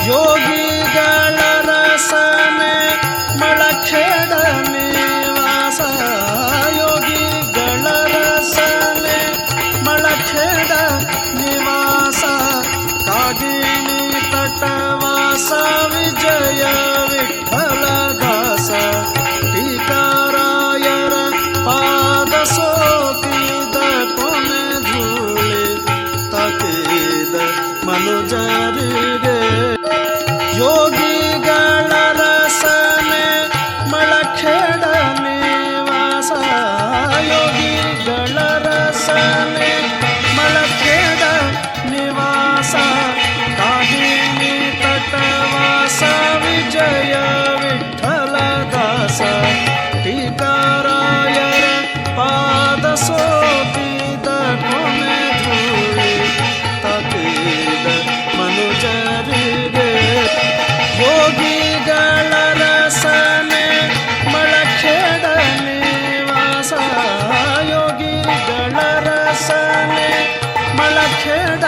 ಯೋಗಿಗಳ ರಸನೆ ಮಳಖೇಡ ನಿವಾಸ ಯೋಗಿಗಳ ರಸನೆ ಮಳಖೇಡ ನಿವಾಸ ಕಾಗಿಣಿ ತಟವಾಸ ವಿಜಯ ವಿಠಲ ದಾಸ ಟೀಕಾರಾಯರ ಪಾದ ಸೋತಿದ ಕೊನೆ ಧೂಳಿ ತತಿದ ಮನುಜರಿಗೆ ಯೋಗಿಗಳ ರಸನೆ ಮಳಖೇಡ ನಿವಾಸ ಯೋಗಿಗಳ ರಸನೆ ಮಳಖೇಡ ನಿವಾಸ ಕಾಗಿಣಿ ತಟವಾಸ ವಿಜಯ ವಿಠಲ ದಾಸ ಟೀಕಾರಾಯರ ಪಾದ ಸೋತಿದ ಕೊನೆ ಧೂಳಿ ತತಿದ ಮನುಜರಿಗೆ ಯೋಗಿಗಳ ರಸನೆ ಮಳಖೇಡ ನಿವಾಸ ಯೋಗಿಗಳ ರಸನೆ ಮಳಖೇಡ